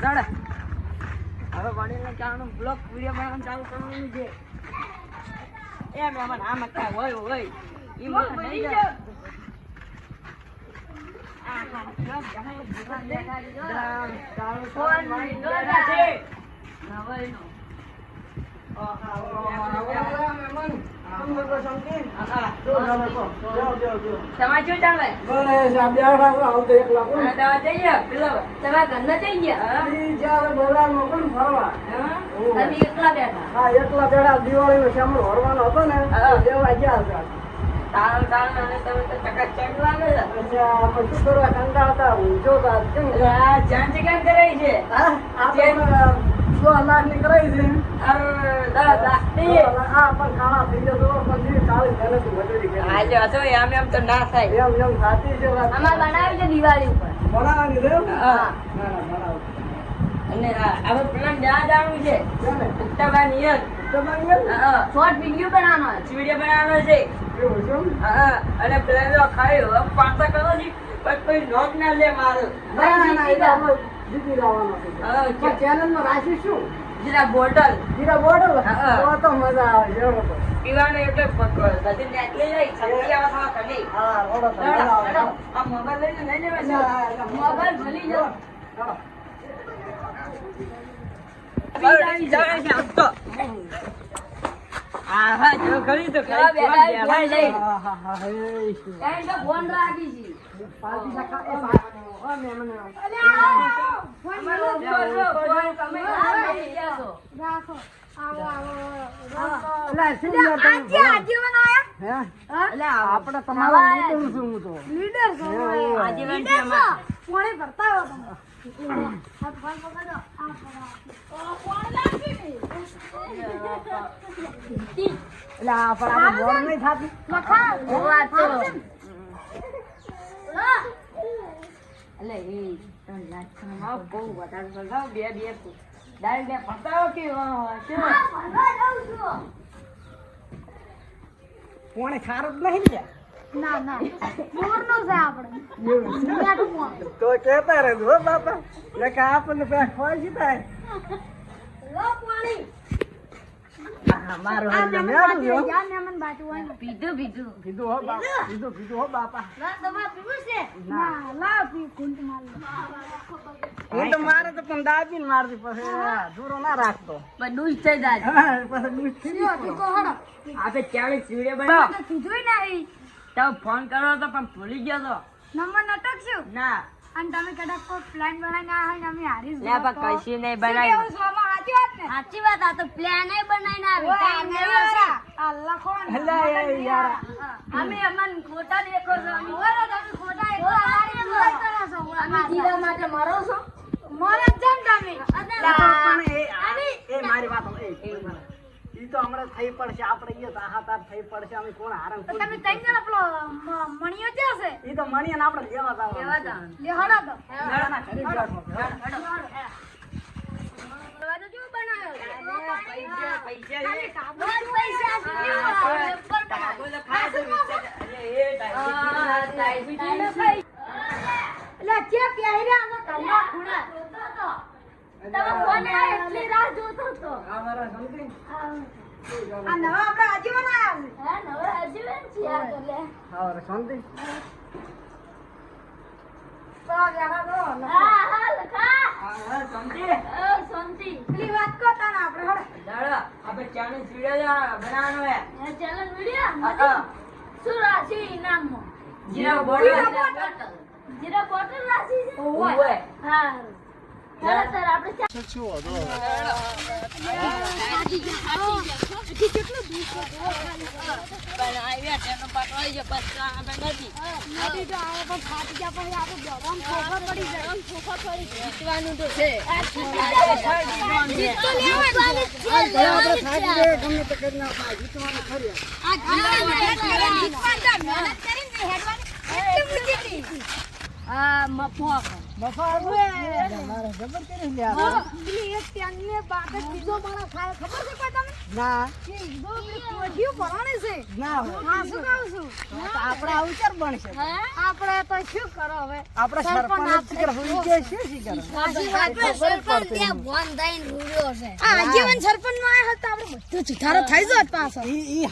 ચાલ હવે વડીલને ચાલનું blog video બનાવવાનું ચાલુ કરવાનું છે એ મહેમાન આ મકા હોય ઈ મને નહીં જાવ દિવાળી નો સામનો હરવાનો હતો ને એવા ગયા હતા. તાળ તાળ અને તમે તો ચકાચક લાગે છે. અચ્છા પણ શું કરવા કંટાળતા ઊંચો તા કેમ જાન ચકાન કરાઈ છે. હા આ તો 100 લાખ ની કરાઈ છે. અરે 10 લાખ ની આ પણ કાળા થઈ જતો પછી 40 મહિને મજૂરી કરી. આજે હતો એમ તો ના થાય. એમ સાચી છે વાત. અમાર બનાવી છે દિવાળી ઉપર. બનાવવાની છે. હા બનાવ. અને હવે પ્લાન જાણવું છે. ઉત્તરબા નિયત શોર્ટ વિડિયો બનાવવાનો છે. વિડિયો બનાવવાનો છે. એવું છે. હા અને પેલા ખાયો પાછા કરો છે પણ કોઈ નોક ના લે મારો. ના એ તો આપણે જીતી લાવવાનો છે. હા ચેનલ માં રાખીશું જીરા બોટલ જીરા બોટલ હા. તો મજા આવે છે એવો તો. પીવાનો એટલે બધી નીકળી જાય શક્તિ આવે ખાવા કરી. હા ઓડો તો મજા આવે. આ મોબાઈલ લઈને લઈ લેવા છે. મોબાઈલ ભૂલી જાઓ. હા જો કરી તો હા, બેઠા લઈ. હા હા હા હે એન્ડ તો ફોન રાખી છે. પાર્ટી સકા એ ઓ મેમન ફોન કરો તમે લઈ જાઓ. રાખો આવો લા સિનિયર તમે આજે બનાયા હે એટલે આપણે તમારા લીડર છું હું તો લીડર છો આજે લીડર છો કોણે ભરતા હો તમે હાથ ફોન પકડો આ ઓ કોણ લાગી એટલે આપણે બોલ નહીં થાતી લખા વાત તો. એટલે એ ત્રણ લાખ બહુ વધારે બગાવ બે ડાયરેક્ટ બે પતાવો કે શું ભરવા જાઉં છું કોણે ખાર જ નહીં લે ના ના મોરનો છે આપણે એવું છે. બેઠું મોર તો કહેતા રહે હો બાપા ને કે આપણને પેલા ખોઈ જીતાય લો પાણી હા મારો આ હાલ મેમન મેળું બાજુ જો યા મેમન બાજુ હોય ને પીધું કીધું હો બાપા કીધું હો બાપા લા તમારે પીવું છે ના લા પી કુંટ માર લો હું તો મારે તો પણ દાબીને મારતી પછી દૂરો ના રાખતો બધું જ થઈ જાય. હા પછી દૂધ થઈ લ્યો ઠીકો હડો આપણે 40 વિડીયો બનાવો તો કીધું નહીં તો ફોન કર્યો તો પણ ભૂલી ગયો તો નંબર નટકશું ના અને તમે કદાચ કોઈ પ્લાન બનાવીને આવ્યા હોય ને અમે હારીશ લે પણ કશી નહીં બનાવ્યું. સાચી વાત સાચી વાત, આ તો પ્લાન બનાવીને આવી. ઓય, ટાઈમ નહીં નહીં હશે. આ લખો ને. અલા એ યાર અમે અમન ખોટા દેખો છો. ઓય, તમે ખોટા એક અમારી મદદ કરો છો. અમે જીવા માટે મરો છો. મોરે જ જાણ તમે. પણ એ મારી વાત ઈ તો હમણાં થઈ પડશે આપણે ઈ તો હાથ થઈ પડશે અમે કોણ હારણ તો તમે ત્રણ જણા પેલો મણિયો ક્યાં છે? ઈ તો મણી અને આપણે લેવા કેવા જવાનું તા? લે હળો તો. ના કરી રાખો દરવાજો કેવો બનાવ્યો છે? પૈસા ખાલી કાબુ બસ પૈસા ટાગો લખાય તો વિચાર અરે એ ડાયબિટીસ એટલે ચે પહેર્યા અમે કલ્લા ખૂણા. તમે કોને એટલી રાહ જોતો હતો? આ મારા સમજી આ નવા આપણે આજીવન આયા છે. હા, નવે આજીવન છે આ તો લે. હા સમજી તો વ્યારા દો. હા, હા, લખા. હા સમજી શાંતિ. પેલી વાત કરતા ને આપણે હળો. દાડા આપણે 40 વિડીયો બનાવવાનો હે આ ચેનલ વિડિયો હા શું રાશિ ઇનામમાં? જીરા બોટલ જીરા બોટલ રાશિ છે? ઓય હા. ચાલો સર, આપણે પણ આવ્યા તેનો પાટવાઈ ગયો પછી આપણે નથી. નથી તો આવે પણ ફાટી ગયા પછી આપણે જવામ ખોખર પડી જાય. જીતવાનું તો છે. જીત તો લેવાનું જ છે. આપણે થાકી ગયે ગમે તે કરી નાખવા જીતવાનું ખરી આ જીતવાનું મહેનત કરીને હેડવાની એટલી મુશ્કેલી. આ મફો બફા આપણે મારે જબર કરી લે હા, પેલી એક ત્યાંને બાકે ત્રીજો માણસ થાય ખબર છે કોઈ તમને? ના કે ઈગો પેલી કોઠીઓ ભરવાની છે. ના હોય. હા, શું કહું છું? તો આપણે આવું ચાર બનશે આપણે તો શું કરો હવે? આપણે સરપંચ જ શીખર હોય કે શું શીખર સાચી વાત છે. સરપંચ ત્યાં ભોન દઈને રૂડ્યો છે. આ આજીવન સરપંચમાં આયા હતા આપણે બધું સુધારો થઈ જાત પાછો. ઈ